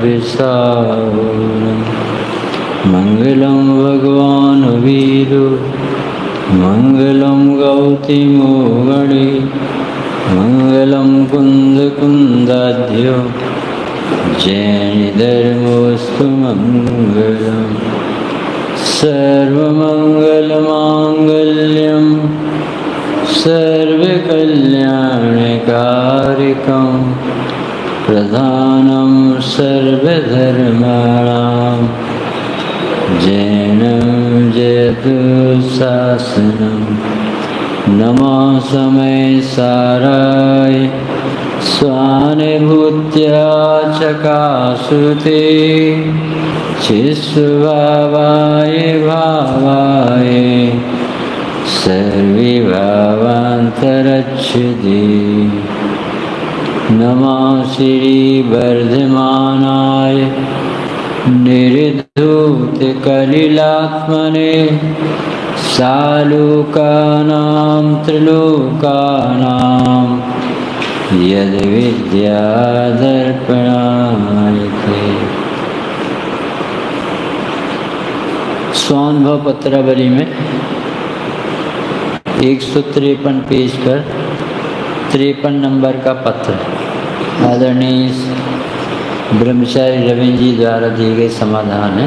विसावनं मंगलं भगवान् वीरो मंगलं गौतमोगणे मंगलं कुन्दकुन्दाढ्यो जैनधर्मोऽस्तु मंगलम् सर्वमंगलमांगल्यं सर्वकल्याणकारिकं प्रधानं सर्वधर्माणां जैनं जयतु शासनं नमोऽस्मै साराय स्वानुभूत्या चकासुते चिस्वभावाय भावाय सर्वभावान्तरच्छिदे नमः श्रीवर्धमानाय निर्धूतकलिलात्मने सालोकानां त्रिलोकानां यद्विद्यादर्पणाय ते। स्वानुभव पत्रावली में 153 पेज पर 53 नंबर का पत्र आदरणीय ब्रह्मचारी रविंद्र जी द्वारा दिए गए समाधान है।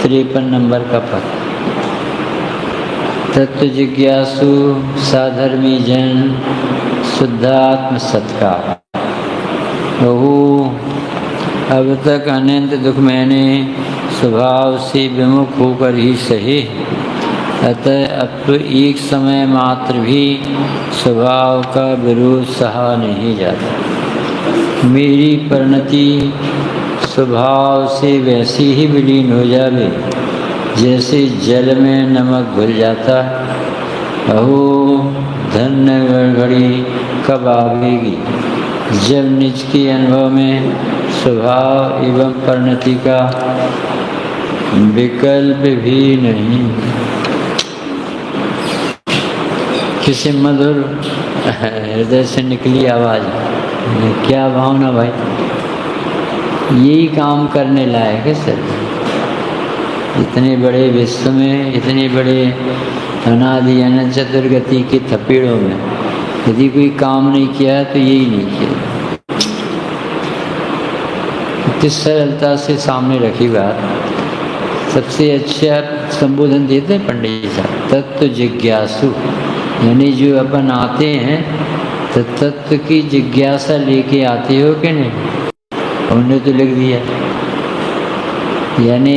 53 नंबर का पत्र। तत्व जिज्ञासु साधर्मी जन शुद्धात्म सत्कार। बहु अब तक अनंत दुख मैंने स्वभाव से विमुख होकर ही सहे, अतः अब तो एक समय मात्र भी स्वभाव का विरोध सहा नहीं जाता। मेरी परिणति स्वभाव से वैसी ही विलीन हो जावे जैसे जल में नमक घुल जाता। अहो धन्य घड़ी कब आवेगी जब निज के अनुभव में स्वभाव एवं परिणति का विकल्प भी नहीं। किसी मधुर हृदय से निकली आवाज, क्या भावना भाई, यही काम करने लायक है सर। इतने बड़े विश्व में, इतने बड़े अनादि अनंत चतुर्गति के थपेड़ों में यदि कोई काम नहीं किया तो यही नहीं किया। किस सरलता से सामने रखी बात। सबसे अच्छा संबोधन देते हैं पंडित जी साहब, तत्व जिज्ञासु, यानी जो अपन आते हैं तो तत्व की जिज्ञासा लेके आते हो कि नहीं। उन्होंने तो लिख दिया, यानी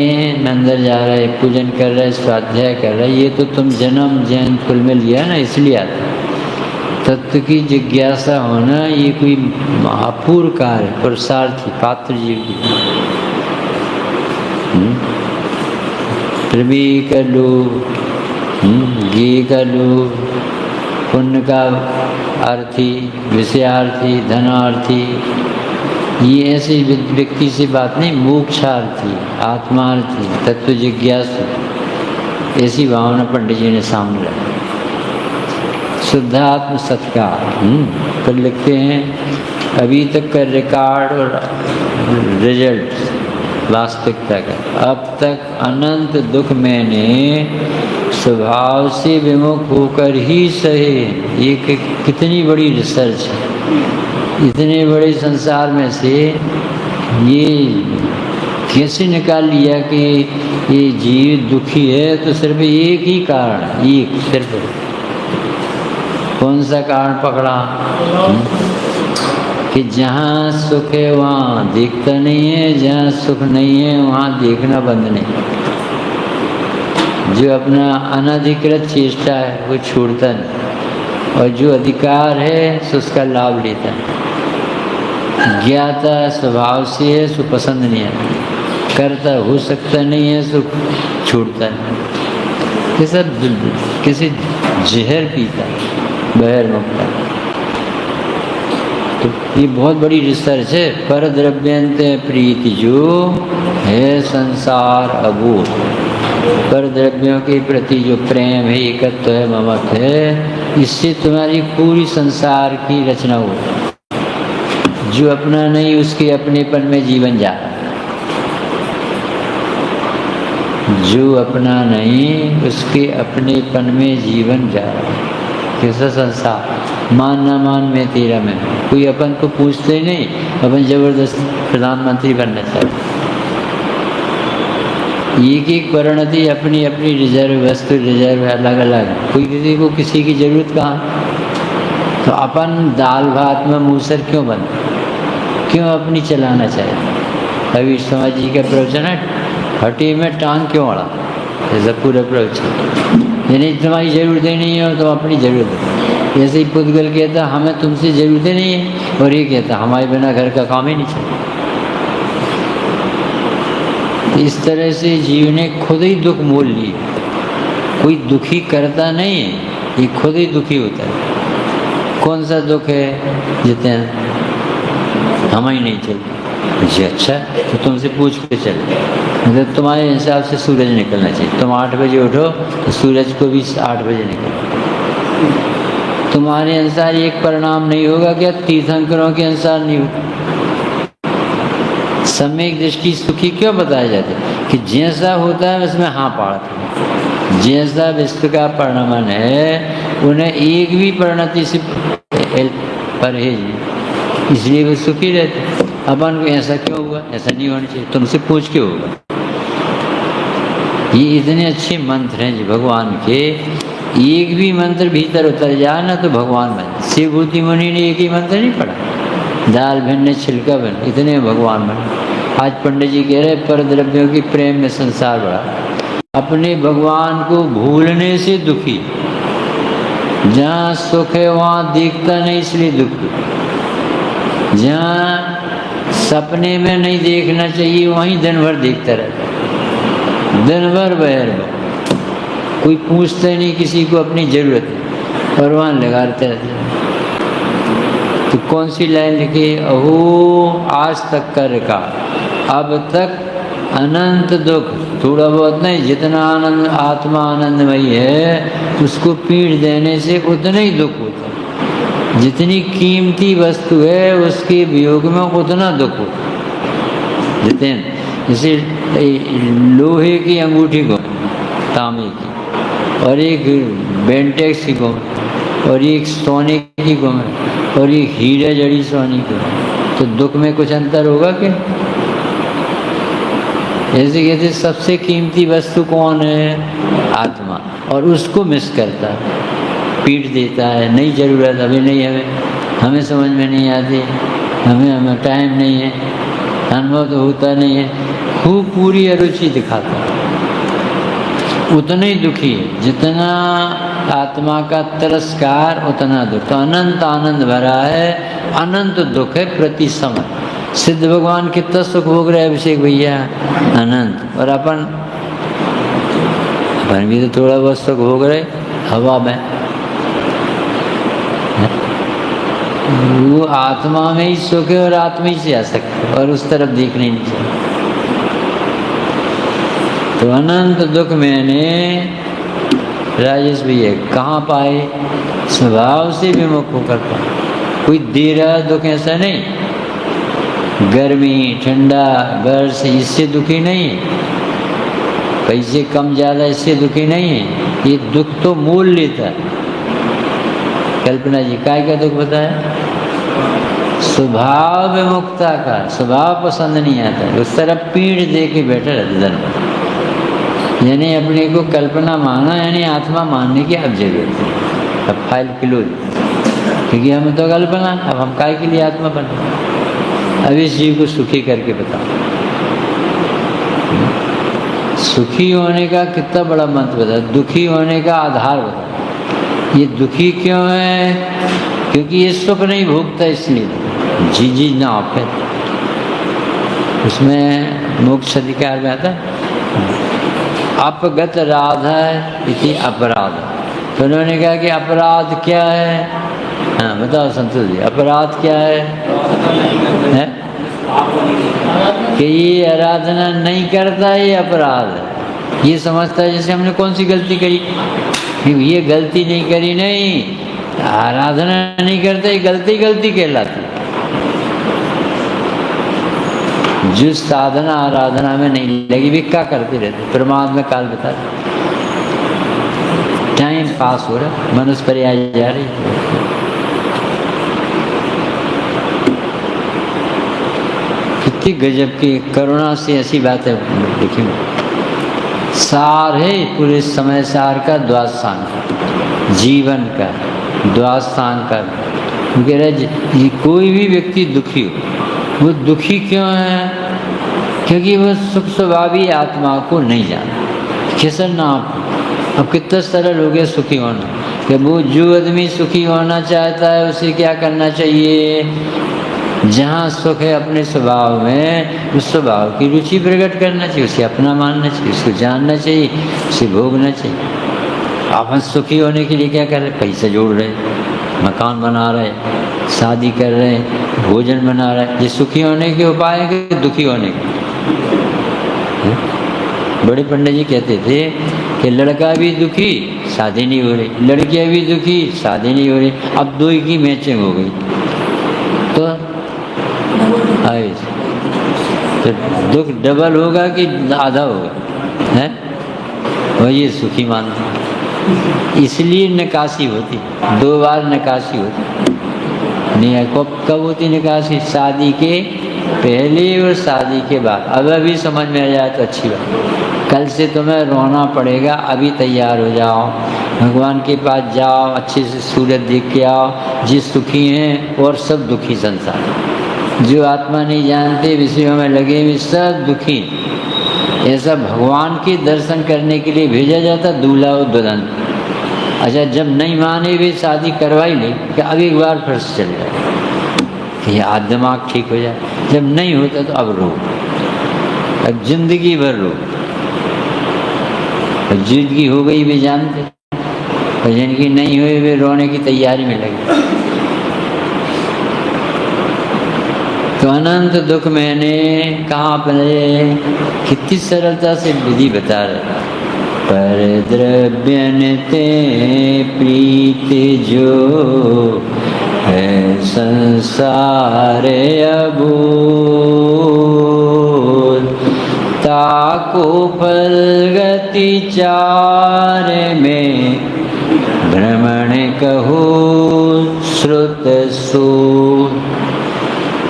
अंदर जा रहा है, पूजन कर रहा है, स्वाध्याय कर रहा है, ये तो तुम जन्म जैन कुल में लिया ना, इसलिए आता। तत्व की जिज्ञासा होना ये कोई महापूर्व कार्य, पुरुषार्थी पात्र जीव की। प्रवी का लोभ, घी का लोभ, पुण्य का अर्थी, विषयार्थी, धनार्थी, ये ऐसे व्यक्ति से बात नहीं। मोक्षार्थी, आत्मार्थी, तत्व जिज्ञासु, ऐसी भावना पंडित जी ने सामने रखी। शुद्धात्म सत्कार। फिर लिखते हैं अभी तक का रिकॉर्ड और रिजल्ट वास्तविकता का। अब तक अनंत दुख मैंने स्वभाव से विमुख होकर ही सहे। ये कितनी बड़ी रिसर्च है। इतने बड़े संसार में से ये कैसे निकाल लिया कि ये जीव दुखी है, तो सिर्फ एक ही कारण, एक सिर्फ। कौन सा कारण पकड़ा कि जहाँ सुख है वहाँ देखता नहीं है, जहाँ सुख नहीं है वहाँ देखना बंद नहीं। जो अपना अनधिकृत चेष्टा है वो छोड़ता नहीं, और जो अधिकार है सो उसका लाभ लेता है। ज्ञाता स्वभाव से है सो पसंद नहीं आता, करता हो सकता नहीं है सो छूटता नहीं। किसी जहर पीता बहिर्मुख। तो ये बहुत बड़ी रिसर्च है। पर द्रव्यंत प्रीति जो है संसार अबूझ, पर द्रव्यों के प्रति जो प्रेम है, एकत्व है, ममत्व है, इससे तुम्हारी पूरी संसार की रचना हो। जो अपना नहीं उसके अपनेपन में जीवन जा रहा है। जो अपना नहीं उसके अपनेपन में जीवन जा रहा है। कैसा संसार, मान ना मान में तेरा में, कोई अपन को पूछते ही नहीं, अपन जबरदस्त प्रधानमंत्री बनना चाहते। एक एक परिणति अपनी अपनी रिजर्व, वस्तु रिजर्व अलग अलग, कोई किसी को किसी की जरूरत कहाँ। तो अपन दाल भात में मूसर क्यों बन, क्यों अपनी चलाना चाहे। अभी समाज जी का प्रवचन है, हटी में टांग क्यों अड़ा, ऐसा पूरा प्रवचन। यानी तुम्हारी ज़रूरतें नहीं है और तुम अपनी ज़रूरत है। जैसे ही पुद्गल कहता हमें तुमसे ज़रूरतें नहीं है, और ये कहता हमारे बिना घर का काम ही नहीं चलता। इस तरह से जीव ने खुद ही दुख मोल लिए। कोई दुखी करता नहीं है, ये खुद ही दुखी होता है। कौन सा दुख है, जितने हम ही नहीं चलते। जी अच्छा, तो तुमसे पूछ के चले, मतलब तुम्हारे हिसाब से सूरज निकलना चाहिए। तुम 8 बजे उठो तो सूरज को भी 8 बजे निकलो। तुम्हारे अनुसार एक परिणाम नहीं होगा क्या, तीर्थंकरों के अनुसार नहीं होगा। सम्यक दृष्टि सुखी क्यों बताया जाता है कि जैसा होता है उसमें हाँ पाड़ते, जैसा विश्व का परिणमन है उन्हें एक भी परिणति से परहेज, इसलिए वो सुखी रहते। अपन को ऐसा क्यों हुआ, ऐसा नहीं होना चाहिए, तुमसे पूछ के होगा। ये इतने अच्छे मंत्र हैं जी भगवान के, एक भी मंत्र भीतर उतर जाए ना तो भगवान बन। शिवभूति मुनि ने एक ही मंत्र नहीं पढ़ा, दाल भिन्न छिलका बन, इतने भगवान बने। आज पंडित जी कह रहे पर द्रव्यों की प्रेम में संसार बढ़ा। अपने भगवान को भूलने से दुखी, जहाँ सुख है वहाँ देखता नहीं इसलिए दुखी, जहाँ सपने में नहीं देखना चाहिए वहीं दिन भर देखता रहता, दिन भर बहर में। कोई पूछता नहीं किसी को अपनी जरूरत है, और वहाँ लगाते रहते। तो कौन सी लाइन लिखी, अहो आज तक कर का, अब तक अनंत दुख, थोड़ा बहुत नहीं, जितना आनंद आत्मा आनंदमयी है उसको पीड़ देने से उतना ही दुख होता है। जितनी कीमती वस्तु है उसके वियोग में उतना दुख होता है। जितने जैसे लोहे की अंगूठी को, तांबे की, और एक बेंटेक्स की गुम, और एक सोने की गुम, और एक हीरे जड़ी सोने की, तो दुख में कुछ अंतर होगा क्या। ऐसे कहते सबसे कीमती वस्तु कौन है, आत्मा, और उसको मिस करता है, पीट देता है, नहीं जरूरत अभी नहीं, हमें समझ में नहीं आती, हमें टाइम नहीं है, अनुभव तो होता नहीं है, खूब पूरी अरुचि दिखाता है। उतना ही दुखी है जितना आत्मा का तिरस्कार, उतना दुख। तो अनंत आनंद भरा है, अनंत दुख है प्रति समय। सिद्ध भगवान कितना सुख भोग रहे अभिषेक भैया, अनंत। और अपन भी तो थोड़ा बहुत सुख भोग रहे हवा में। वो आत्मा में ही सुख है और आत्मा ही से आ सकते, और उस तरफ देखने नहीं चाहिए। तो अनंत दुख मैंने राजेश भैया कहाँ पाए, स्वभाव से विमुख होकर पाए। कोई दे रहा दुख ऐसा नहीं, गर्मी ठंडा वर्ष इससे दुखी नहीं है, पैसे कम ज़्यादा इससे दुखी नहीं है। ये दुख तो मोल लेता है। कल्पना जी काय का दुख बताया, स्वभाव विमुखता का, स्वभाव पसंद नहीं आता, उस तरह पीड़ दे के बैठा रहता है। यानी अपने को कल्पना माना, यानी आत्मा मानने की अब जरूरत है। अब फाइल क्लोज, क्योंकि हमें तो कल्पना, अब हम काय के लिए आत्मा बने। अब इस जीव को सुखी करके बताओ, सुखी होने का कितना बड़ा मंत्र बता, दुखी होने का आधार बता। ये दुखी क्यों है, क्योंकि ये सुख नहीं भोगता, इसलिए जी ना आपे। उसमें मोक्ष अधिकार में आता है अपगत राधा इति अपराध। तो उन्होंने कहा कि अपराध क्या है, हाँ बताओ संतोष जी, अपराध क्या है? कि ये आराधना नहीं करता, ये अपराध है। ये समझता है जैसे हमने कौन सी गलती करी, ये गलती नहीं करी, नहीं, आराधना नहीं करता, ये गलती कहलाती। जो साधना आराधना में नहीं लगी भी क्या करते रहते, परमात्मा काल बता टाइम पास हो रहा, मनुष्य पर आ जा रही। कितनी गजब की करुणा से ऐसी बातें देखी। सार है पूरे समय सार का, द्वादशांग जीवन का, द्वादशांग का। कह रहे कोई भी व्यक्ति दुखी हो, वो दुखी क्यों है? क्योंकि वो सुख स्वभावी आत्मा को नहीं जाना। खिसरना अब कितना सरल हो गया सुखी होना, कि वो जो आदमी सुखी होना चाहता है उसे क्या करना चाहिए? जहाँ सुख है अपने स्वभाव में, उस स्वभाव की रुचि प्रकट करना चाहिए, उसे अपना मानना चाहिए, उसको जानना चाहिए, उसे भोगना चाहिए। आप सुखी होने के लिए क्या कर रहे? पैसा जोड़ रहे, मकान बना रहे, शादी कर रहे, भोजन बना रहे। ये सुखी होने के उपाय है कि दुखी होने के? बड़े पंडित जी कहते थे कि लड़का भी दुखी, शादी नहीं हो रही, लड़कियां भी दुखी, शादी नहीं हो रही। अब दो ही की मैचिंग हो गई तो दुख डबल होगा कि आधा होगा है? वही सुखी मानते, इसलिए निकासी होती, 2 बार निकासी होती। नहीं कब होती निकासी? शादी के पहले और शादी के बाद। अब अभी समझ में आ जाए तो अच्छी बात। कल से तुम्हें रोना पड़ेगा, अभी तैयार हो जाओ, भगवान के पास जाओ, अच्छे से सूरत देख के आओ। जिस सुखी हैं और सब दुखी संसार, जो आत्मा नहीं जानते, विषयों में लगे हुए सब दुखी। ऐसा भगवान के दर्शन करने के लिए भेजा जाता दूल्हा और दुल्हन। अच्छा जब नहीं माने वे शादी करवाई ले कि अब एक बार फिर से चल जाए कि आज दिमाग ठीक हो जाए। जब नहीं होता तो अब रो, अब जिंदगी भर रो। जिंदगी हो गई वे जानते, और जिनकी नहीं हुई वे रोने की तैयारी में लगे। तो अनंत दुख मैंने कहाँ पर, कितनी सरलता से विधि बता रहे। पर द्रव्य ते प्रीत जो है संसार अबूल, ताको फल गति चार में भ्रमण कहो श्रुत सूर।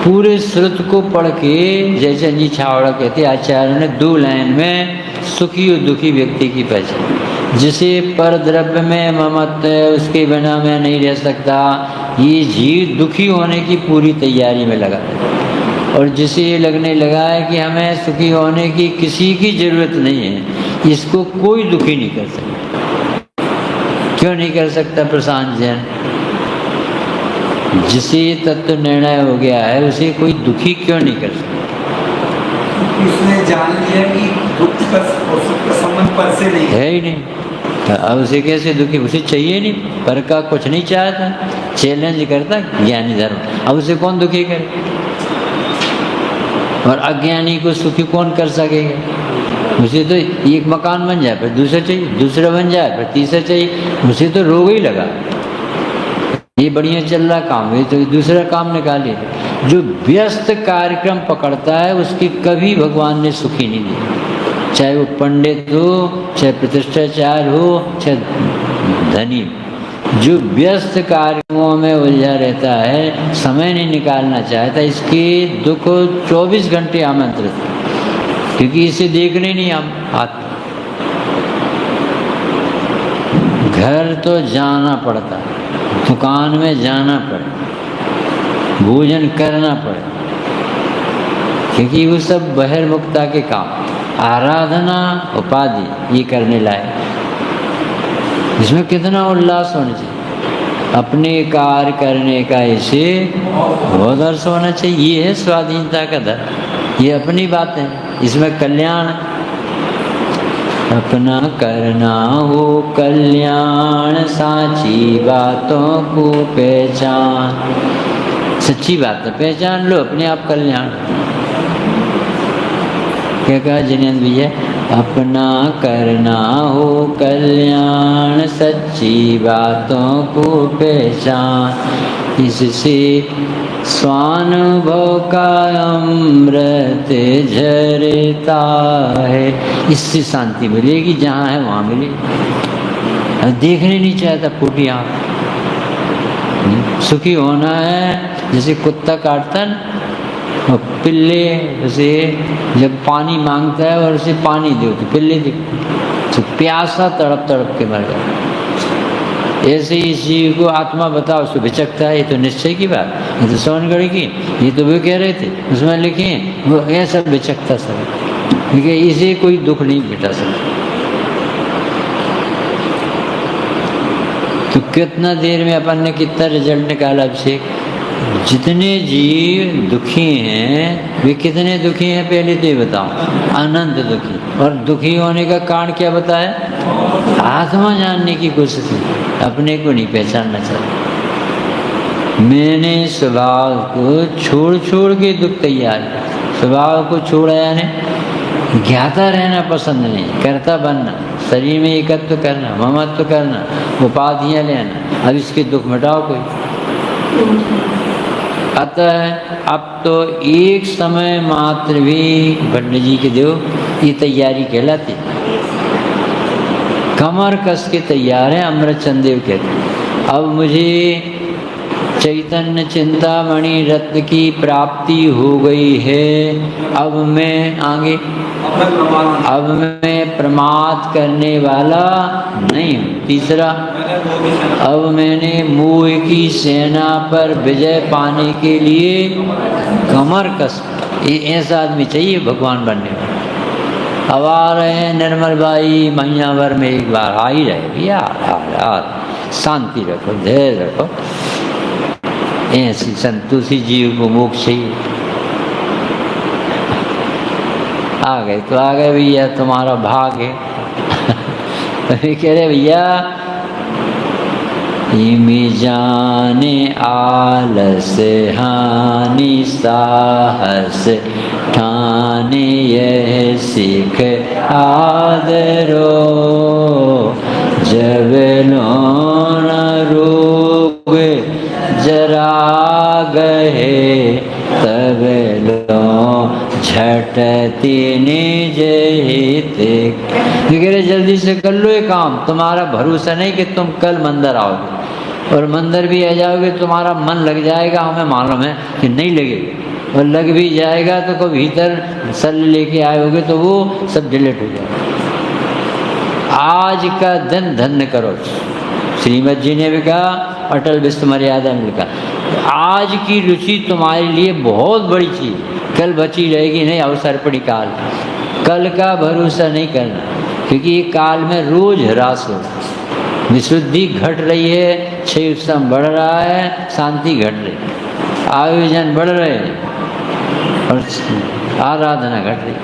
पूरे श्रुत को पढ़ के, जैसे जी छावड़ा कहते आचार्य ने 2 लाइन में सुखी और दुखी व्यक्ति की पहचान। जिसे पर द्रव्य में ममत्व है, उसके बिना मैं नहीं रह सकता, ये जीव दुखी होने की पूरी तैयारी में लगा है। और जिसे ये लगने लगा है कि हमें सुखी होने की किसी की जरूरत नहीं है, इसको कोई दुखी नहीं कर सकता। क्यों नहीं कर सकता प्रशांत जैन? जिसे ये तत्व निर्णय हो गया है उसे कोई दुखी क्यों नहीं कर सकता? उसने जान लिया कि दुख का और सुख का संबंध पर से नहीं है ही नहीं। अब उसे कैसे दुखी? उसे चाहिए नहीं, पर का कुछ नहीं चाहता, चैलेंज करता ज्ञानी धर्म। अब उसे कौन दुखी करे? और अज्ञानी को सुखी कौन कर सकेगा? उसे तो एक मकान बन जाए, फिर दूसरा चाहिए, दूसरा बन जाए, फिर तीसरा चाहिए। उसे तो रोग ही लगा, ये बढ़िया चल रहा काम, ये तो दूसरा काम निकालिए। जो व्यस्त कार्यक्रम पकड़ता है उसकी कभी भगवान ने सुखी नहीं दी। चाहे वो पंडित हो, चाहे प्रतिष्ठाचार हो, चाहे धनी। जो व्यस्त कार्यक्रमों में उलझा रहता है, समय नहीं निकालना चाहता, इसके दुख 24 घंटे आमंत्रित, क्योंकि इसे देखने नहीं आते। घर तो जाना पड़ता, दुकान में जाना पड़े, भोजन करना पड़े, क्योंकि वो सब बहिर्मुखता के काम। आराधना उपाधि ये करने लायक, इसमें कितना उल्लास होना चाहिए। अपने कार्य करने का इसे बहुत अर्थ होना चाहिए। ये है स्वाधीनता का धर्म, ये अपनी बात है, इसमें कल्याण। अपना करना हो कल्याण, साची बातों को पहचान। सच्ची बात है, पहचान लो, अपने आप कल्याण। क्या कहा जिनेंद्र भैया? अपना करना हो कल्याण, सच्ची बातों को पहचान। इससे स्वानुभव का अमृत झरता है। इससे शांति मिलेगी, जहाँ है वहाँ मिलेगी। देखने नहीं चाहता फूटी आँख। सुखी होना है, जैसे कुत्ता काटता न, और पिल्ले उसे जब पानी मांगता है और उसे पानी दो तो पिल्ले दे, तो प्यासा तड़प तड़प के मर जाता। ऐसे ही इस जीव को आत्मा बताओ, उसको बिचकता है। ये तो निश्चय की बात, ये तो सोनगढ़ की, ये तो वो कह रहे थे, उसमें लिखे वो ऐसा बिचकता सब, क्योंकि इसे कोई दुख नहीं मिटा सकता। तो कितना देर में अपन ने कितना रिजल्ट निकाला अभिषेक। जितने जीव दुखी हैं वे कितने दुखी हैं पहले तो ये बताओ, अनंत दुखी। और दुखी होने का कारण क्या बताया? आत्मा जानने की कोशिश है, अपने को नहीं पहचानना चाहता। मैंने स्वभाव को छोड़ छोड़ के दुख तैयार किया। स्वभाव को छोड़ा यानी ज्ञाता रहना पसंद नहीं, करता बनना, शरीर में एकत्व करना, ममत्व करना, उपाधियाँ लेना। अब इसके दुख मिटाओ कोई। अतः अब तो एक समय मात्र भी पंडित जी के दो ये तैयारी कहलाती। कमर कस के तैयार है। अमृत चंदेव कहते अब मुझे चैतन्य चिंतामणि रत्न की प्राप्ति हो गई है। अब मैं आगे, अब मैं प्रमाद करने वाला नहीं हूँ। तीसरा, अब मैंने मोह की सेना पर विजय पाने के लिए कमर कस। ऐसा आदमी चाहिए भगवान बनने वाला। अब आ रहे हैं निर्मल भाई, महीना भर में एक बार आ ही रहे भैया। शांति रखो, धैर्य रखो। ऐसी संतोषी जीव को मोक्ष चाहिए। आ गए तो आ गए भैया, तुम्हारा भाग है। तो कह रहे भैया, इमी जाने आलस हानि साहस ठाने यह सिख आदरो। जब लोन रोग जरा गए तब लो झटती निज हित। जल्दी से कर लो ये काम। तुम्हारा भरोसा नहीं कि तुम कल मंदिर आओगे, और मंदिर भी आ जाओगे तुम्हारा मन लग जाएगा, हमें मालूम है कि नहीं लगेगा। और लग भी जाएगा तो कभी भीतर सल लेके आए होगे तो वो सब डिलीट हो जाएगा। आज का दिन धन्य करो। श्रीमद जी ने भी कहा, अटल विश्व मर्यादा में लिखा, आज की रुचि तुम्हारे लिए बहुत बड़ी चीज, कल बची रहेगी नहीं। अवसर पड़ी काल, कल का भरोसा नहीं करना, क्योंकि ये काल में रोज ह्रास हो। विशुद्धि घट रही है, क्षय उत्सव बढ़ रहा है, शांति घट रही है, आयोजन बढ़ रहे हैं और आराधना घट रही।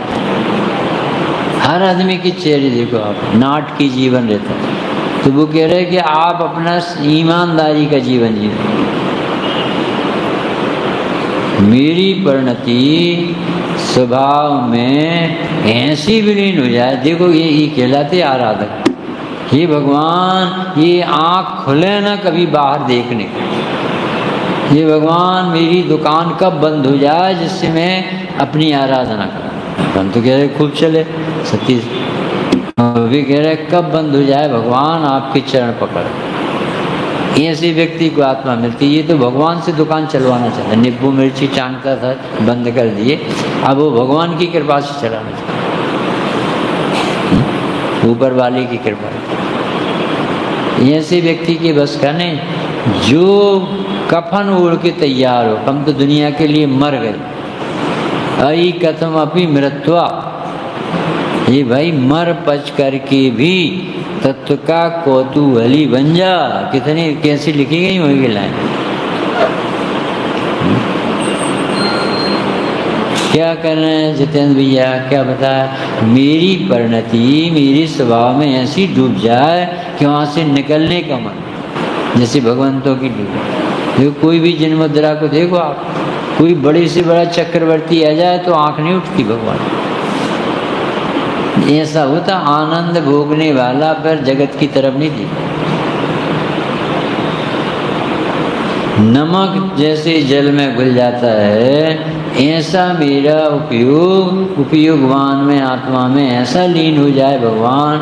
हर आदमी की चेहरे देखो आप, नाट की जीवन रहता है। तो वो कह रहे हैं कि आप अपना ईमानदारी का जीवन जिए। मेरी परिणति स्वभाव में ऐसी विलीन हो जाए। देखो ये कहलाते आराधक। हे भगवान, ये आँख खुले ना कभी बाहर देखने। ये भगवान, मेरी दुकान कब बंद हो जाए जिससे मैं अपनी आराधना करूँ। हम तो कह रहे खूब चले सतीश, भी कह रहे कब बंद हो जाए भगवान, आपके चरण पकड़। ऐसे व्यक्ति को आत्मा मिलती। ये तो भगवान से दुकान चलवाना चाहता, नींबू मिर्ची चांगता था, बंद कर दिए, अब वो भगवान की कृपा से चलाना चाहता, ऊपर वाले की कृपा। ऐसे व्यक्ति के बस का नहीं। जो कफन ओढ़ के तैयार हो, हम तो दुनिया के लिए मर गए। अई कथम अपनी मृत्वा, ये भाई मर पच करके भी तत्व का कौतूहली बन जा। कितनी कैसी लिखी गई होगी लाइन। क्या करना है जितेंद्र भैया, क्या बताया? मेरी परिणति मेरे स्वभाव में ऐसी डूब जाए कि वहाँ से निकलने का मन, जैसे भगवंतों की डूब। देखो कोई भी जिन मुद्रा को देखो आप, कोई बड़े से बड़ा चक्रवर्ती आ जाए तो आंख नहीं उठती भगवान। ऐसा होता आनंद भोगने वाला पर जगत की तरफ नहीं देखता। नमक जैसे जल में घुल जाता है, ऐसा मेरा उपयोगवान में आत्मा में ऐसा लीन हो जाए भगवान,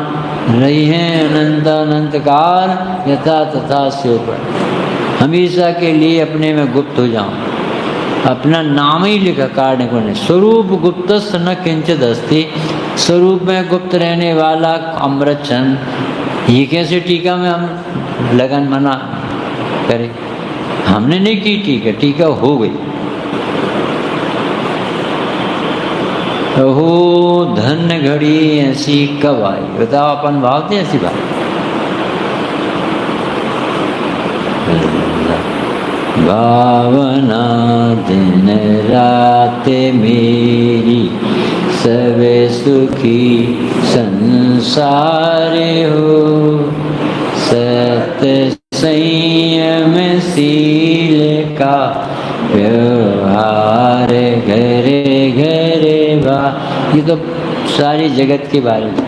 रही हैं अनंत अनंत काल यथा तथा से ऊपर, हमेशा के लिए अपने में गुप्त हो जाऊं। अपना नाम ही लिखा कारण को नहीं, स्वरूप गुप्तस् न किंचित अस्ति, स्वरूप में गुप्त रहने वाला अमृत चंद। ये कैसे टीका में हम लगन मना करें? हमने नहीं की टीका, टीका हो गई। ओहो धन्य घड़ी ऐसी कब आई, बताओ अपन भावते ऐसी बात। भावना दिन रात मेरी, सब सुखी संसार हो, सत्य संयम शील का व्यवहार घरे घरे बा। ये तो सारी जगत के बारे में,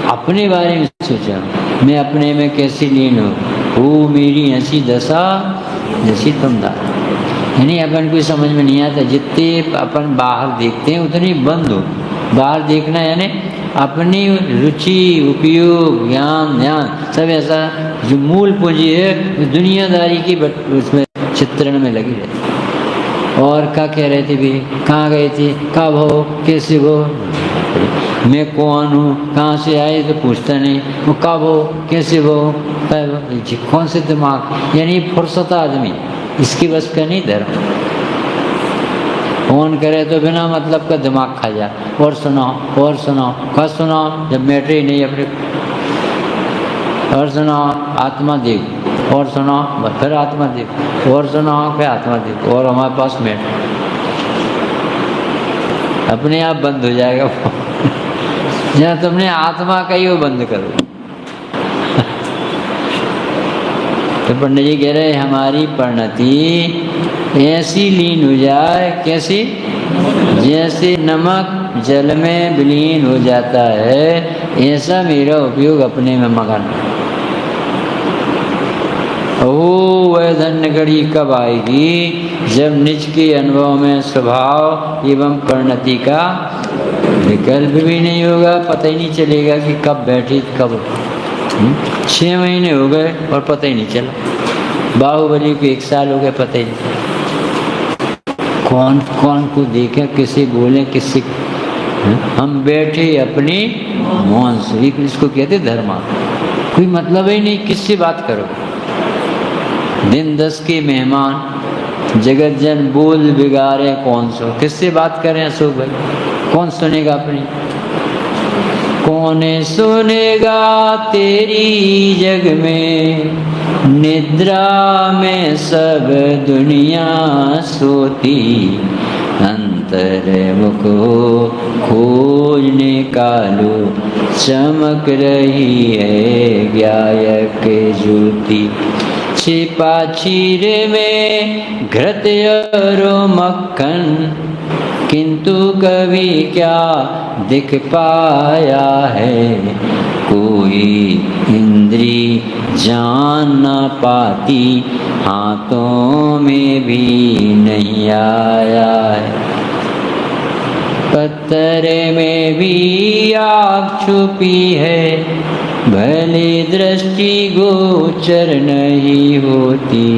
अपने बारे में सोचा, मैं अपने में कैसी लीन हूँ, मेरी ऐसी दशा जैसी तुम दार। यानी अपन को समझ में नहीं आता, जितने अपन बाहर देखते हैं उतने बंद हो। बाहर देखना यानी अपनी रुचि उपयोग ज्ञान ध्यान सब ऐसा जो मूल पूंजी है दुनियादारी की उसमें चित्रण में लगी रहती। और क्या कह रहे थे भी, कहाँ गए थे, कब हो, कैसे हो, मैं कौन हूँ, कहाँ से आए तो पूछता नहीं, वो कब हो, कैसे हो, कौन से दिमाग, यानी फुर्सत आदमी इसकी बस का नहीं धर्म। फोन करे तो बिना मतलब का दिमाग खा जा, और सुनाओ और सुनाओ, कब सुनाओ जब मैटर ही नहीं अपने, और सुनाओ आत्मा देव, और सुनाओ फिर आत्मा देव, और सुनाओ फिर आत्मा देव, और हमारे पास मैटर अपने आप बंद हो जाएगा। या तुमने आत्मा का ही वो बंद करो। तो पंडित जी कह रहे हमारी परिणति ऐसी लीन हो जाए, कैसी, जैसे नमक जल में विलीन हो जाता है, ऐसा मेरा उपयोग अपने में मगन। ओ वह धन्य घड़ी कब आएगी जब निज के अनुभव में स्वभाव एवं परिणति का विकल्प भी नहीं होगा, पता ही नहीं चलेगा कि कब बैठी कब। 6 महीने हो गए और पता ही नहीं चला, बाहुबली को 1 साल हो गए पता ही नहीं, कौन कौन को देखे, किसे बोले किसे। हम बैठे अपनी मौन से, इसको कहते धर्मा, कोई मतलब ही नहीं किससे बात करो। दिन 10 के मेहमान, जगत जन बोल बिगाड़े कौन सो, किससे बात करें अशोक भाई, कौन सुनेगा अपनी, कौन सुनेगा तेरी जग में, निद्रा में सब दुनिया सोती, अंतर मुख खोज निकालो, चमक रही है ज्ञायक ज्योति, छिपा चीरे में घृत और मक्खन, किंतु कभी क्या दिख पाया है, कोई इंद्री जान न पाती, हाथों में भी नहीं आया है, पत्थर में भी आग छुपी है, भले दृष्टि गोचर नहीं होती,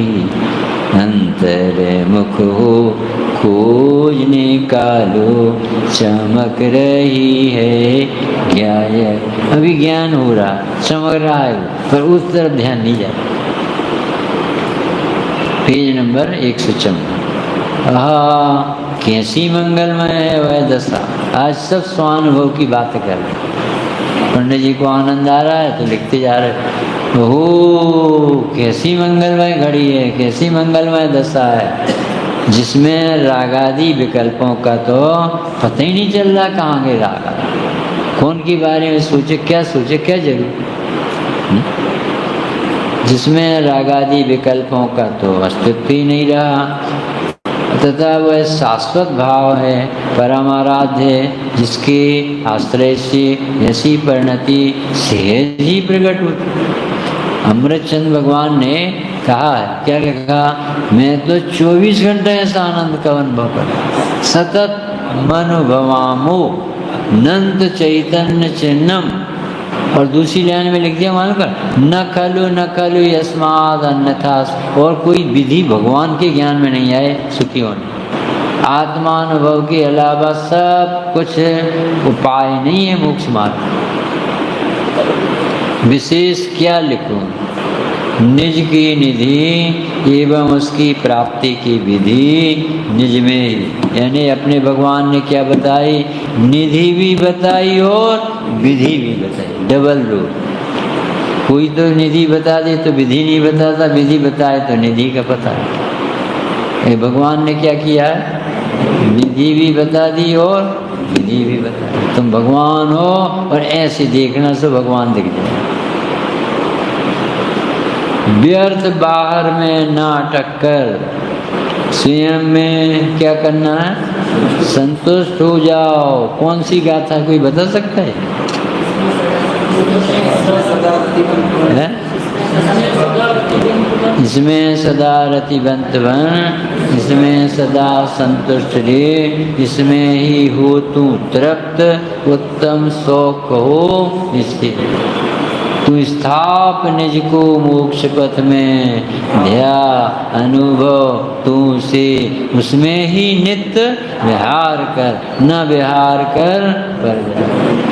अंतर मुख हो खोज निकालो, चमक रही है ज्ञाय। अभी ज्ञान हो रहा, चमक रहा है, पर उस तरफ ध्यान नहीं जाता। Page number 154। कैसी मंगलमय है वह दशा। आज सब स्वानुभव की बात कर रहे, पंडित जी को आनंद आ रहा है तो लिखते जा रहे, ओहो कैसी मंगलमय घड़ी है, कैसी मंगलमय दशा है, जिसमें रागादि विकल्पों का तो पता ही नहीं चल रहा कहाँ गए रागा, कौन के बारे में सोचे क्या जरूर, जिसमें रागादि विकल्पों का तो अस्तित्व ही नहीं रहा, तथा वह शाश्वत भाव है, परम आराध्य है, जिसके आश्रय से ऐसी परिणति सहज ही प्रकट होती। अमृतचंद भगवान ने कहा है, क्या कहा, मैं तो 24 घंटे ऐसा आनंद का अनुभव कर, सतत मनुभवामो नंद चैतन्य चिन्हम। और दूसरी लाइन में लिख दिया मान कर, न खलु यस्माद अन्यथा, और कोई विधि भगवान के ज्ञान में नहीं आए सुखी होने। आत्मानुभव के अलावा सब कुछ उपाय नहीं है मोक्ष मार्ग। विशेष क्या लिखूं, निज की निधि एवं उसकी प्राप्ति की विधि निज में ही, यानी अपने भगवान ने क्या बताई, निधि भी बताई और विधि भी बताई, डबल रूप। कोई तो निधि बता दे तो विधि नहीं बताता, विधि बताए तो निधि का पता है। भगवान ने क्या किया, निधि भी बता दी और विधि भी बता दी। तुम भगवान हो और ऐसे देखना से भगवान दिख जाए। व्यर्थ बाहर में ना अटक कर स्वयं में क्या करना है, संतुष्ट हो जाओ। कौन सी गाथा कोई बता सकता है? इसमें सदा रतिबंत बन, इसमें सदा संतुष्ट रे, इसमें ही हो तू तृप्त, उत्तम शौक हो इससे तू स्थाप निज को मोक्ष पथ में, ध्या अनुभव तू से उसमें ही नित्य विहार कर, न विहार कर पर।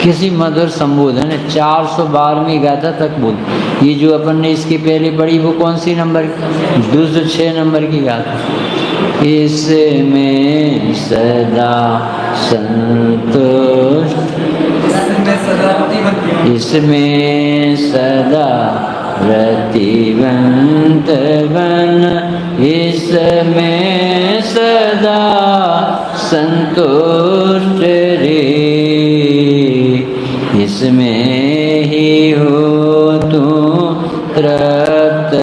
किसी मधुर संबोधन है, 412वीं गाथा तक बोल। ये जो अपन ने इसके पहले पढ़ी वो कौन सी नंबर, 206 नंबर की गाथा। इसमें सदा संतुष्ट, इसमें सदा रतिवंत बन, इसमें सदा संतुष्ट रे, इसमें ही हो तू तृप्त,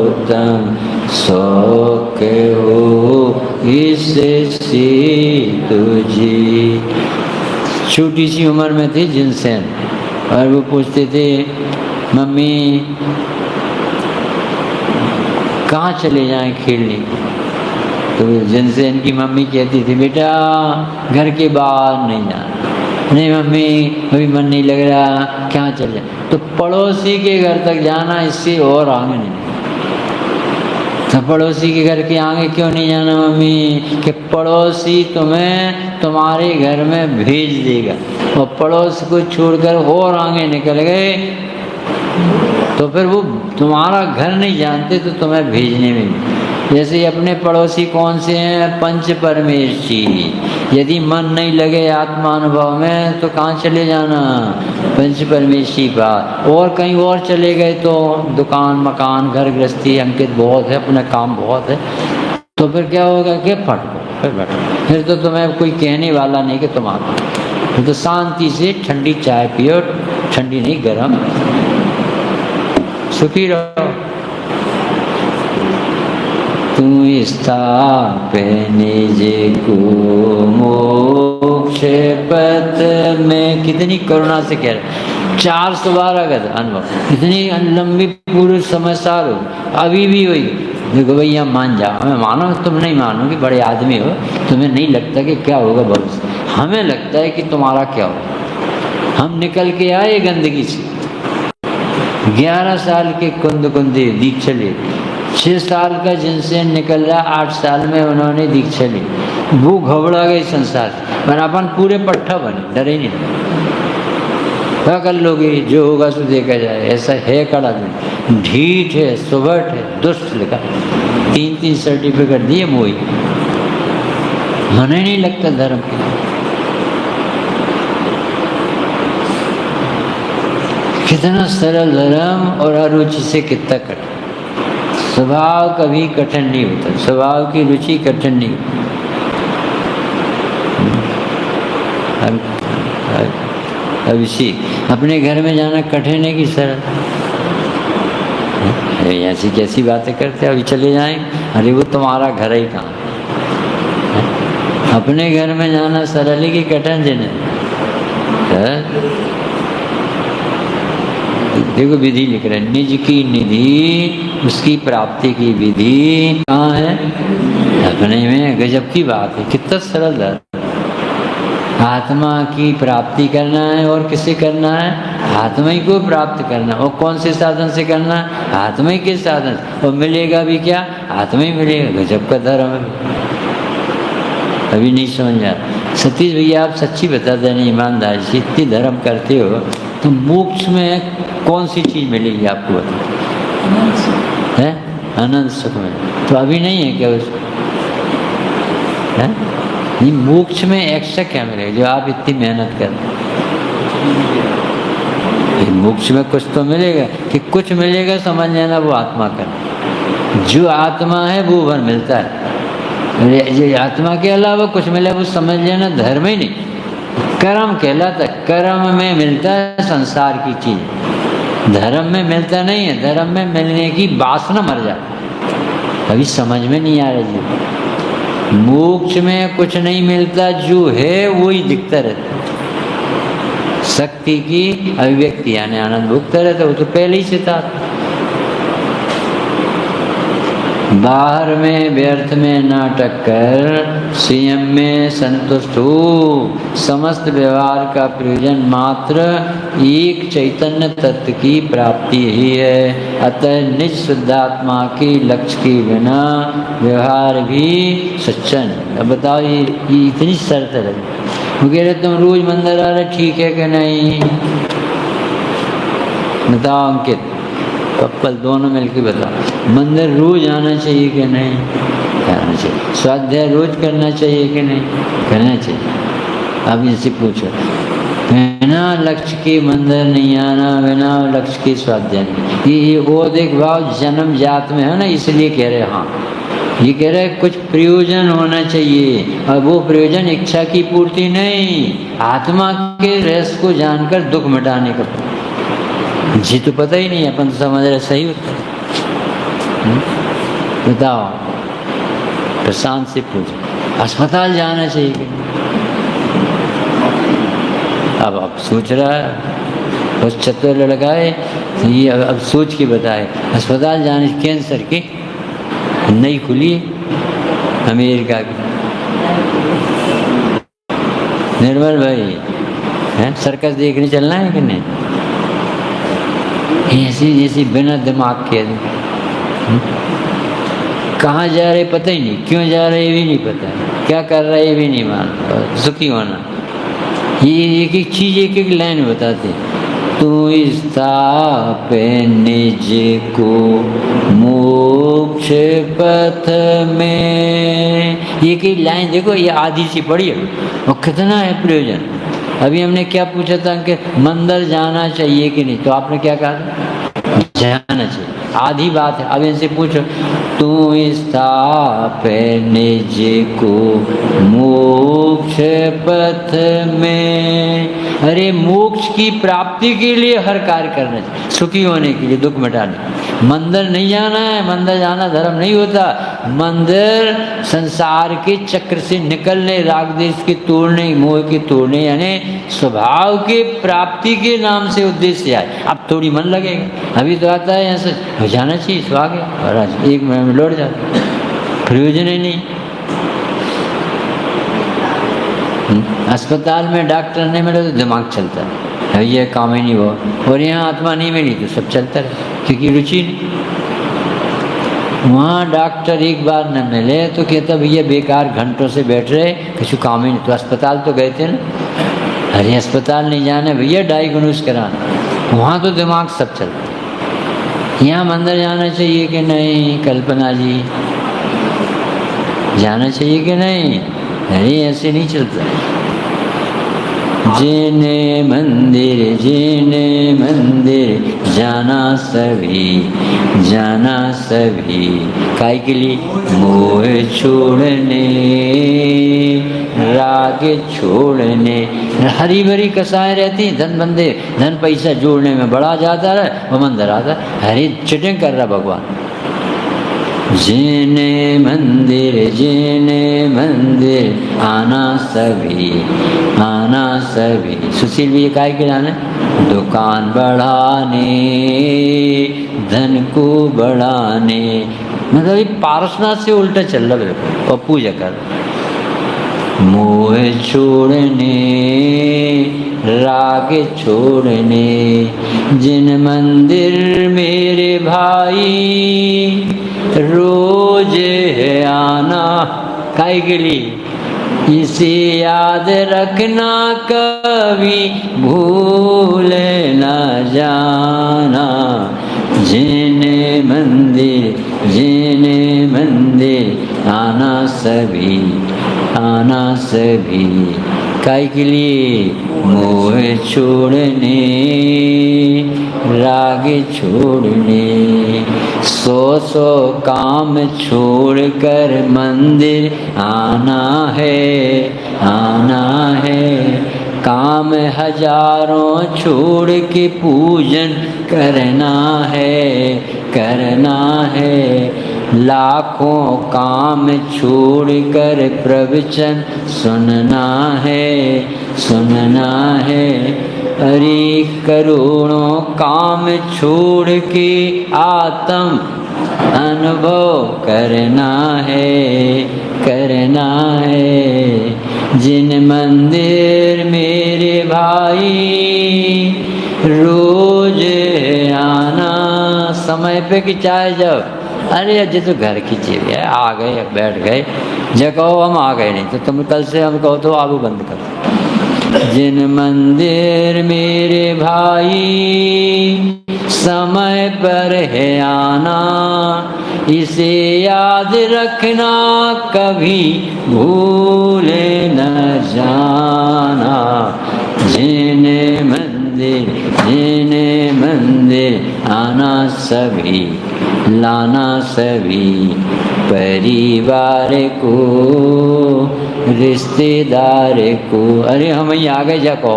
उत्तम शौक हो इससे तुझी। छोटी सी उम्र में थे जिनसेन, और वो पूछते थे मम्मी कहाँ चले जाएं खेलने। तो जिनसेन की मम्मी कहती थी बेटा घर के बाहर नहीं जाना। नहीं मम्मी अभी मन नहीं लग रहा, क्या चले जाए? तो पड़ोसी के घर तक जाना, इससे और आगे नहीं। तो पड़ोसी के घर के आगे क्यों नहीं जाना मम्मी? कि पड़ोसी तुम्हें तुम्हारे घर में भेज देगा, और पड़ोस को छोड़कर और आगे निकल गए तो फिर वो तुम्हारा घर नहीं जानते तो तुम्हें भेजने में। जैसे अपने पड़ोसी कौन से हैं, पंच परमेशी। यदि मन नहीं लगे आत्मानुभव में तो कहाँ चले जाना, पंच परमेशी पास। और कहीं और चले गए तो दुकान मकान घर गृहस्थी अंकित बहुत है, अपना काम बहुत है, तो फिर क्या होगा कि फटको फिर बैठो, फिर तो तुम्हें कोई कहने वाला नहीं कि तुम आओ। तो शांति से ठंडी चाय पियो, ठंडी नहीं गर्म, सुखी रहो। तू स्थाप निज को मोक्ष पथ में। कितनी करुणा से कह रहे, 412 गज अनुभव, इतनी लंबी पूरी समय सार हो, अभी भी हुई। देखो भैया मान जाओ, हमें मानो, तुम नहीं मानोगे, बड़े आदमी हो, तुम्हें नहीं लगता कि क्या होगा भविष्य, हमें लगता है कि तुम्हारा क्या होगा। हम निकल के आए गंदगी से, 11 साल के कुंदे दीक्षा ले, 6 साल का जिनसे निकल रहा, 8 साल में उन्होंने दीक्षा ली। वो घबरा गई संसार से, पर अपन पूरे पट्टा बने, डरे नहीं। क्या कर लोगे, जो होगा सो देखा जाए, ऐसा है कड़ा दिन, ढीठ है, सुबट है, दुष्ट लिखा, 3 सर्टिफिकेट दिए मोई, मन ही नहीं लगता धर्म के। कितना सरल धर्म और अरुचि से कितना कठिन। स्वभाव कभी कठिन नहीं होता, स्वभाव की रुचि कठिन नहीं होती। अभिषेक अपने घर में जाना कठिन है कि सरल? ऐसी कैसी बातें करते, अभी चले जाएं, अरे वो तुम्हारा घर ही कहाँ। अपने घर में जाना सरल है कि कठिन जिन्हें देखो विधि लिख रहे हैं, निज की निधि, उसकी प्राप्ति की विधि कहाँ है? अपने में। गजब की बात है, कितना सरल है। आत्मा की प्राप्ति करना है और किसे करना है? आत्मा ही को प्राप्त करना। और कौन से साधन से करना है? आत्मा ही के साधन। और मिलेगा भी क्या? आत्मा ही मिलेगा। गजब का धर्म है, अभी नहीं समझ आ। सतीश भैया आप सच्ची बता देना ईमानदारी से, इतनी धर्म करते हो तो मोक्ष में कौन सी चीज मिलेगी आपको? बताओ। है अनंत सुख में, तो अभी नहीं है क्या उसको? है नहीं, मोक्ष में एक्स्ट्रा क्या मिलेगा जो आप इतनी मेहनत कर? मोक्ष में कुछ तो मिलेगा, कि कुछ मिलेगा समझ लेना वो आत्मा का। जो आत्मा है वो भर मिलता है, ये आत्मा के अलावा कुछ मिले वो समझ लेना धर्म ही नहीं, कर्म कहलाता है। कर्म में मिलता है संसार की चीज, धर्म में मिलता नहीं है। धर्म में मिलने की वासना मर जाती। अभी समझ में नहीं आ रही है। मोक्ष में कुछ नहीं मिलता, जो है वही दिखता रहता है। शक्ति की अभिव्यक्ति यानी आनंद भुगता रहता है, वो तो पहले ही से था। बाहर में व्यर्थ में न टक्कर संयम में संतुष्ट हो। समस्त व्यवहार का प्रयोजन मात्र एक चैतन्य तत्व की प्राप्ति ही है। अतः निज शुद्धात्मा के लक्ष्य के बिना व्यवहार भी सच्चा नहीं। अब बताओ ये इतनी शर्त है। वो कह रहे तुम रोज मंदिर आ रहे, ठीक है कि नहीं? बताओ अंकित कपल दोनों मिलकर बताओ, मंदिर रोज आना चाहिए कि नहीं? आना चाहिए। स्वाध्याय रोज करना चाहिए कि नहीं? करना चाहिए। अब इनसे पूछो, बिना लक्ष्य के मंदिर नहीं आना, बिना लक्ष्य के स्वाध्याय नहीं। ये वो देख भाव जन्म जात में है ना, इसलिए कह रहे। हाँ ये कह रहे कुछ प्रयोजन होना चाहिए, और वो प्रयोजन इच्छा की पूर्ति नहीं, आत्मा के रस को जानकर दुख मिटाने का। जी तो पता ही नहीं, अपन तो समझ रहे सही होता है। बताओ, प्रशांत से पूछो, अस्पताल जाना चाहिए कि? अब सोच रहा है, उस चतुर लड़का है, ये अब सोच के बताए। अस्पताल जाने, कैंसर की नई खुली अमेरिका की। निर्मल भाई है, सर्कस देखने चलना है कि नहीं? ऐसी बिना दिमाग के कहाँ जा रहे पता ही नहीं, क्यों जा रहे ये भी नहीं पता, क्या कर रहा है ये भी नहीं मालूम। सुखी होना, ये एक एक चीज एक एक लाइन बताते। तू स्थापे निज को मोक्ष पथ में, ये की लाइन देखो, ये आधी सी पड़ी है और कितना है प्रयोजन। अभी हमने क्या पूछा था कि मंदिर जाना चाहिए कि नहीं, तो आपने क्या कहा? जाना चाहिए, आधी बात है। अब इनसे पूछो, तू स्थापे निज को मोक्ष पथ में। अरे मोक्ष की प्राप्ति के लिए हर कार्य करना चाहिए, सुखी होने के लिए, दुख मिटाने। मंदिर नहीं जाना है, मंदिर जाना धर्म नहीं होता। मंदिर संसार के चक्र से निकलने, राग देश के तोड़ने, मोह के तोड़ने, यानी स्वभाव के प्राप्ति के नाम से उद्देश्य आए। अब थोड़ी मन लगेगा, अभी तो आता है यहाँ से जाना चाहिए, तो आ गया और आज एक महीने में लौट जाता, प्रयोजन ही नहीं। अस्पताल में डॉक्टर नहीं मिले तो दिमाग चलता है, ये काम ही नहीं हुआ। और यहाँ आत्मा नहीं मिली तो सब चलता है, क्योंकि रुचि नहीं। वहाँ डॉक्टर एक बार न मिले तो कहता भैया बेकार घंटों से बैठ रहे, कुछ काम ही नहीं। तो अस्पताल तो गए थे ना, अरे अस्पताल नहीं जाना भैया, डायग्नोज कराना। वहाँ तो दिमाग सब चलता। यहाँ मंदिर जाना चाहिए कि नहीं? कल्पना जी जाना चाहिए कि नहीं? नहीं, ऐसे नहीं चलता। जिने मंदिर जाना सभी काय के लिए? मोह छोड़ने, राग छोड़ने। हरी भरी कसाएं रहती, धन बंदे धन पैसा जोड़ने में बड़ा जाता है, वो मंदिर आता है, हरी चिटिंग कर रहा भगवान। जिने मंदिर आना सभी। सुशील भी काय के जाने, दुकान बढ़ाने धन को बढ़ाने, मतलब ये पारसनाथ से उल्टा चल रहा है। और पूजा कर, मोह छोड़ने राग छोड़ने, जिन मंदिर मेरे भाई रोज है आना, काय के लिए, इसे याद रखना कभी भूल न जाना। जिने मंदिर आना सभी, काय के लिए, मोह छोड़ने राग छोड़ने, सौ काम छोड़कर मंदिर आना है, काम हजारों छोड़ के पूजन करना है, लाखों काम छोड़कर प्रवचन सुनना है, अरे करोड़ों काम छोड़ के आत्म अनुभव करना है। जिन मंदिर मेरे भाई रोज आना, समय पे कि चाहे जब, अरे अजय तो घर की चीज है, आ गए बैठ गए, जब कहो हम आ गए नहीं तो तुम कल से हम कहो तो आबू बंद कर। जिन मंदिर मेरे भाई समय पर है आना, इसे याद रखना कभी भूल न जाना। जिन मंदिर आना सभी, लाना सभी, परिवार को रिश्तेदार को, अरे हम ही आ गए जाको,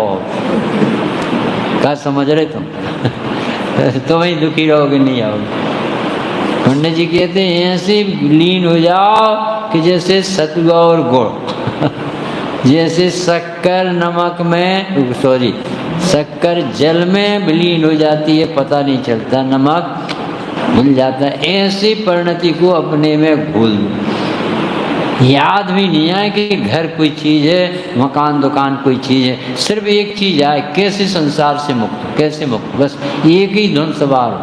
क्या समझ रहे तुम? तो वही दुखी रहोगे, नहीं आओगे। पंडित जी कहते हैं ऐसे लीन हो जाओ कि जैसे सतुआ और गुड़, जैसे शक्कर नमक में, सॉरी शक्कर जल में विलीन हो जाती है, पता नहीं चलता, नमक भूल जाता है। ऐसी परिणति को अपने में भूल, याद भी नहीं आए कि घर कोई चीज़ है, मकान दुकान कोई चीज़ है, सिर्फ एक चीज़ आए, कैसे संसार से मुक्त, कैसे मुक्त, बस एक ही धुन सवार हो।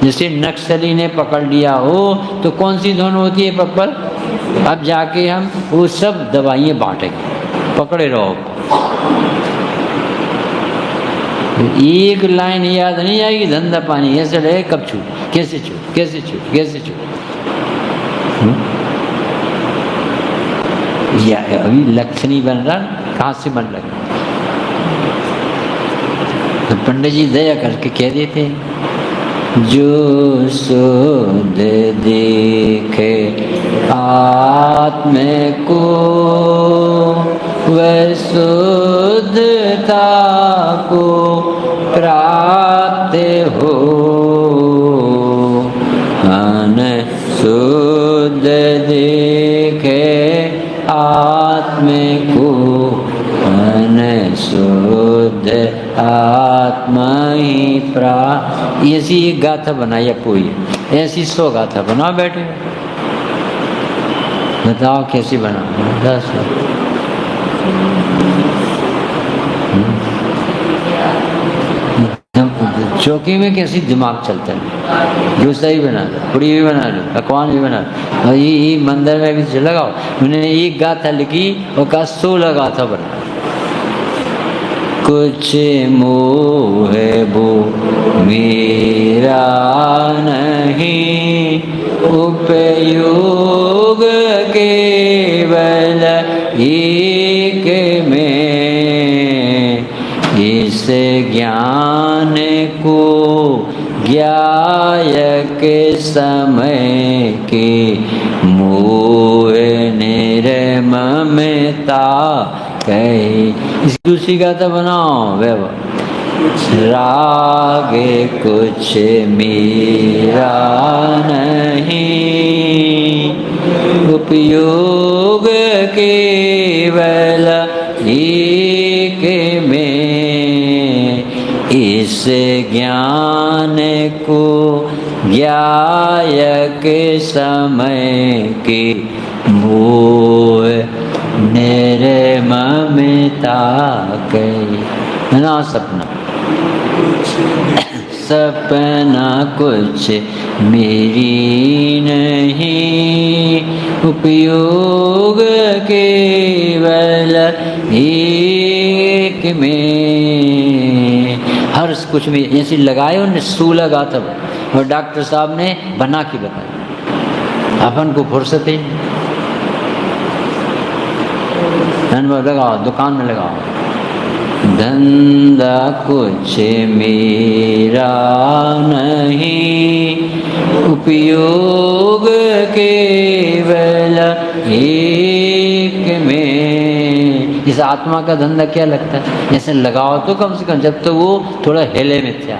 जैसे नक्सली ने पकड़ लिया हो तो कौन सी धुन होती है पकड़, अब जाके हम वो सब दवाइयाँ बांटेंगे, पकड़े रहो। एक लाइन याद नहीं आएगी, धंधा पानी ऐसे रहे, कब छूट, कैसे छूट, कैसे छूट, कैसे छूट। या अभी लक्ष्य नहीं बन रहा, कहाँ से बन लगा? तो पंडित जी दया करके कह देते, जो शुद्ध देखे आत्म को, वह शुद्धता को प्राप्त हो। शुद्ध देखे आत्म को, शुद्ध आत्मा ही प्राप्त। ऐसी एक गाथा बनाई अपोई, ऐसी 100 गाथा बनाओ बैठे, बताओ कैसी बनाओ, 10 चौकी में कैसी दिमाग चलता है, डोसा भी बना लो, पूड़ी भी बना लो, पकवान भी बना लो, और ये मंदिर में भी लगाओ। मैंने एक गाथा लिखी और कहा 16 गाथा बना। कुछ मोह वो मेरा नहीं, उपयोग केवल एक में, इस ज्ञान को ज्ञायक समय के, मोह निर्ममता कहे। इस दूसरी गाथा बनाओ, वैभव राग कुछ मेरा नहीं, उपयोग केवल एक में। इस ज्ञान को ज्ञायक समय के मोह निर्ममता कई ना सपना, सपना कुछ मेरी नहीं, उपयोग केवल एक में। हर कुछ में ऐसे लगाए उन्हें सू लगा तब, और डॉक्टर साहब ने बना के बताया, अपन को फुर्सत ही लगाओ, दुकान में लगाओ। धंधा कुछ मेरा नहीं, उपयोग केवल एक में। इस आत्मा का धंधा क्या लगता है, जैसे लगाओ तो कम से कम, जब तो वो थोड़ा हिले में था।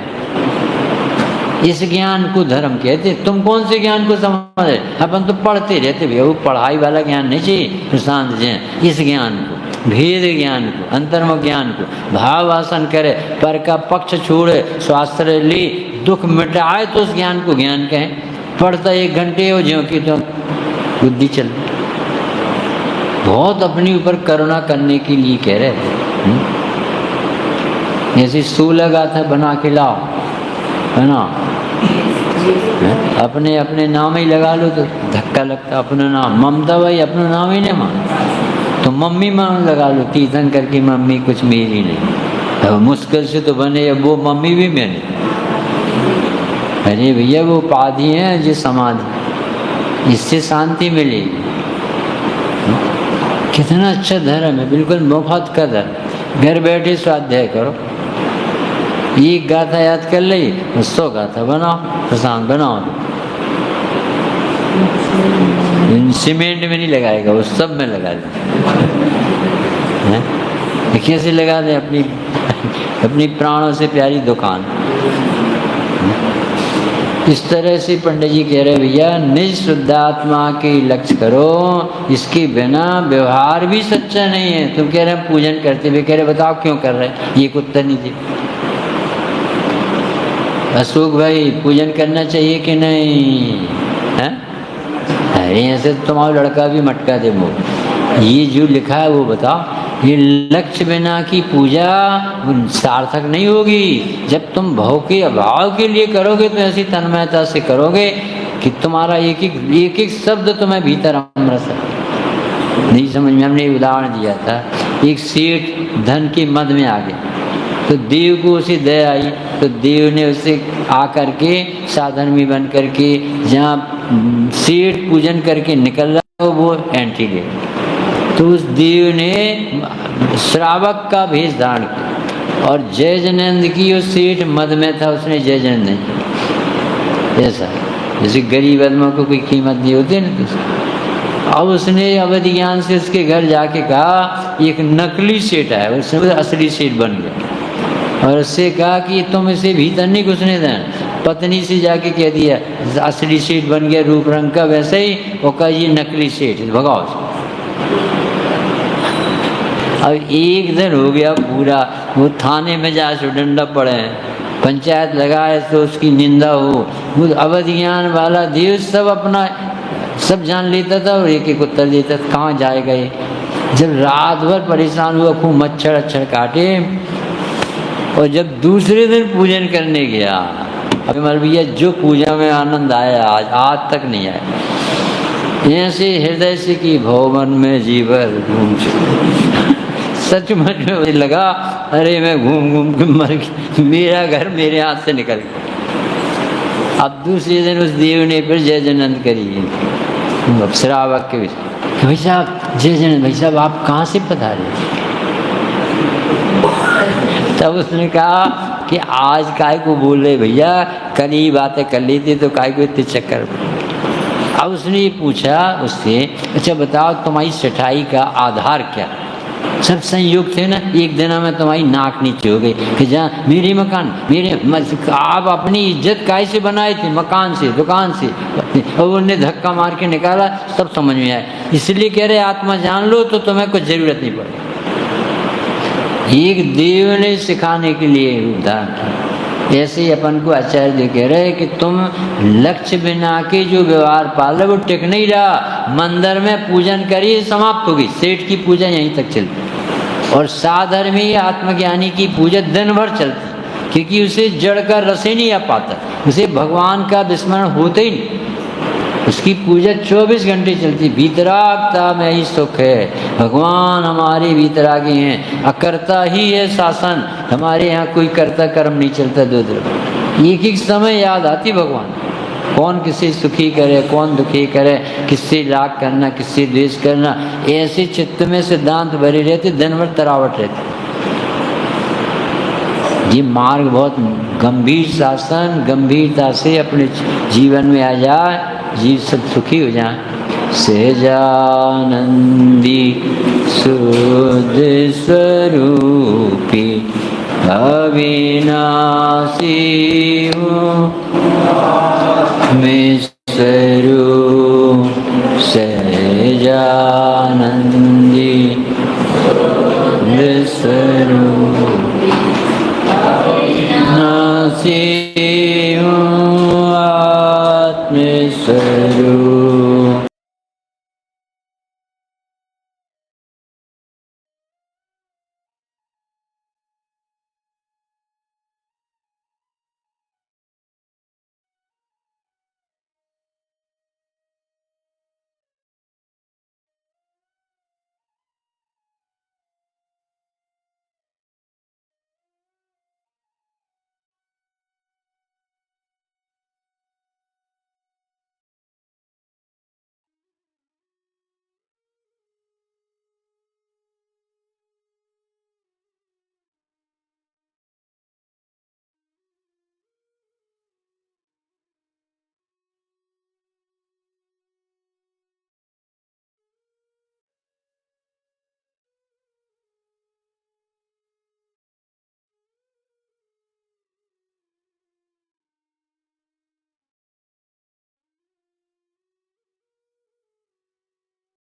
इस ज्ञान को धर्म कहते। तुम कौन से ज्ञान को समझ रहे? अपन तो पढ़ते रहते भैया, वो पढ़ाई वाला ज्ञान नहीं चाहिए प्रशांत जी। इस ज्ञान को, भेद ज्ञान को, अंतर्मुख ज्ञान को, भाव आसन करे, पर का पक्ष छोड़े, स्वास्थ्य ली, दुख मिटाए, तो उस ज्ञान को ज्ञान कहें। पढ़ता 1 घंटे हो ज्यों की तो बुद्धि चल, बहुत अपने ऊपर करुणा करने के लिए कह रहे थे। ऐसी सू लगा था, बना के लाओ, है ना। अपने अपने नाम ही लगा लो तो धक्का लगता। अपना नाम ममता भाई, अपना नाम ही नहीं मान तो मम्मी मान लगा लो, तीर्थंकर की मम्मी कुछ मेरी नहीं। अब मुश्किल से तो बने, अब वो मम्मी भी मैंने। अरे भैया वो उपाधि है जो समाधि, इससे शांति मिलेगी। कितना अच्छा धर्म है, बिल्कुल मुफ्त का धर्म। घर बैठे स्वाध्याय करो, एक गाथा याद कर ली, 100 गाथा बनाओ, प्रशांत बनाओ। सीमेंट में नहीं लगाएगा, वो सब में लगा दे। कैसे लगा दे? अपनी प्राणों से प्यारी दुकान। इस तरह से पंडित जी कह रहे भैया, निज शुद्धात्मा के लक्ष्य करो, इसके बिना व्यवहार भी सच्चा नहीं है। तुम कह रहे हैं पूजन करते हुए, कह रहे बताओ क्यों कर रहे हैं, ये उत्तर नहीं दे। अशोक भाई पूजन करना चाहिए कि नहीं है? अरे ऐसे तुम्हारा लड़का भी मटका दे मुँह। ये जो लिखा है वो बताओ। ये लक्ष्य बिना की पूजा सार्थक नहीं होगी। जब तुम भाव के अभाव के लिए करोगे तो ऐसी तन्मयता से करोगे कि तुम्हारा एक एक शब्द तुम्हें भीतर अमृत नहीं समझ में। हमने उदाहरण दिया था, एक सेठ धन के मद में आ गया तो देव को उसे दया आई, तो देव ने उसे आकर के साधन में बन करके जहाँ सेठ पूजन करके निकल रहा हो वो एंट्री ले, तो उस देव ने श्रावक का भेष धारण किया और जय जनेन्द्र की। उस सेठ मद में था, उसने जय जनेन्द्र नहीं। ऐसा जैसे गरीब आदमी को कोई कीमत नहीं होती ना, तो अब उसने अवधि ज्ञान से उसके घर जाके कहा, एक नकली सेठ है, उसने असली सेठ बन गया और उससे कहा कि तुम इसे भीतर नहीं घुसने दें। पत्नी से जाके कह दिया, असली सेठ बन गया रूप रंग का वैसे ही, वो कहा ये नकली सेठ, भगाओ। अब एक दिन हो गया पूरा, वो थाने में जा डंडा पड़े, पंचायत लगाए तो उसकी निंदा हो। वो अवधि ज्ञान वाला देव सब अपना सब जान लेता था और एक एक उत्तर देता था, कहाँ जाएगा ये। जब रात भर परेशान हुआ, खूब मच्छर अक्षर काटे, और जब दूसरे दिन पूजन करने गया, अभिमल भैया जो पूजा में आनंद आया आज तक नहीं आया। ऐसे हृदय से कि भवन में जीवर घूम, सचमुच में मुझे लगा अरे मैं घूम घूम के मर गया, मेरा घर मेरे हाथ से निकल गया। अब दूसरे दिन उस देव ने फिर जय जनेन्द्र करी श्रावक के विषय। भाई साहब जय जनेन्द्र, भाई साहब आप कहाँ से पधारे? तब उसने कहा कि आज काय को बोल रहे भैया, कल ही बातें कर ली थी तो काय को इतने चक्कर। अब उसने ये पूछा उससे, अच्छा बताओ तुम्हारी सेठाई का आधार क्या? सब संयोग थे ना, एक दिन में तुम्हारी नाक नीचे हो गई कि जहाँ मेरे मकान आप अपनी इज्जत काय से बनाए थे, मकान से, दुकान से, और उन्हें धक्का मार के निकाला, सब समझ में आया। इसलिए कह रहे आत्मा जान लो तो तुम्हें कुछ जरूरत नहीं पड़ेगी। एक देव ने सिखाने के लिए उदाहरण किया। ऐसे ही अपन को आचार्य जी कह रहे कि तुम लक्ष्य बिना के जो व्यवहार पालो वो टिक नहीं रहा। मंदिर में पूजन करिए, समाप्त होगी, सेठ की पूजा यहीं तक चलती, और साधर्मी आत्मज्ञानी की पूजा दिन भर चलती, क्योंकि उसे जड़ का रस ही नहीं आ पाता, उसे भगवान का विस्मरण होता ही नहीं। उसकी पूजा 24 घंटे चलती। भीतरागता में ही सुख है, भगवान हमारे भीतरागी हैं, अकर्ता ही है शासन। हमारे यहाँ कोई कर्ता कर्म नहीं चलता दो तरफ। एक एक समय याद आती भगवान, कौन किसे सुखी करे, कौन दुखी करे, किससे राग करना, किससे द्वेष करना, ऐसे चित्त में सिद्धांत भरे रहते, दिन भर तरावट रहती। ये मार्ग बहुत गंभीर शासन, गंभीरता से अपने जीवन में आ जाए, जीव सब सुखी हो जाए। सहजानंदी शुद्ध स्वरूपी अविनाशी हूँ मैं स्वरूप, सहजानंदी स्वरूप नासी